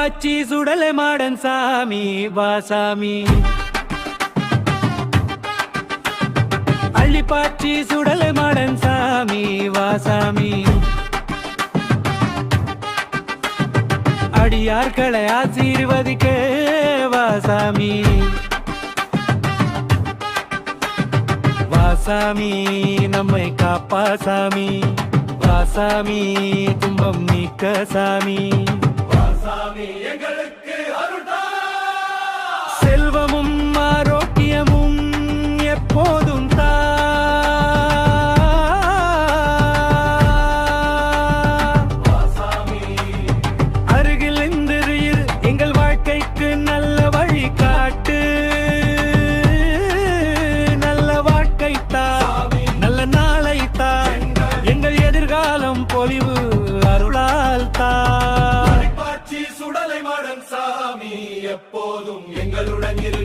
அள்ளிப்பாச்சி சுடலை modern சாமி வாசாமி அள்ளிப்பாச்சி சுடலை modern சாமி வாசாமி அடியார்களை ஆசீர்வதிக்க வாசாமி வாசாமி நம்மை காப்பா சாமி வாசாமி துன்பம் நீக்க சாமி வாசாமி எங்களுக்கு அருள்தா செல்வமும் ஆரோக்கியமும் எப்போதும் தா வாசாமி அருகில் இருந்து எங்கள் வாழ்க்கைக்கு நல்ல வழி காட்டு நல்ல வாழ்க்கை தா நல்ல நாளை தா எங்கள் எதிர்காலம் பொலிவு அருளால் தா சுடலை மாடன் சாமி எப்போதும் எங்களுடன் இரு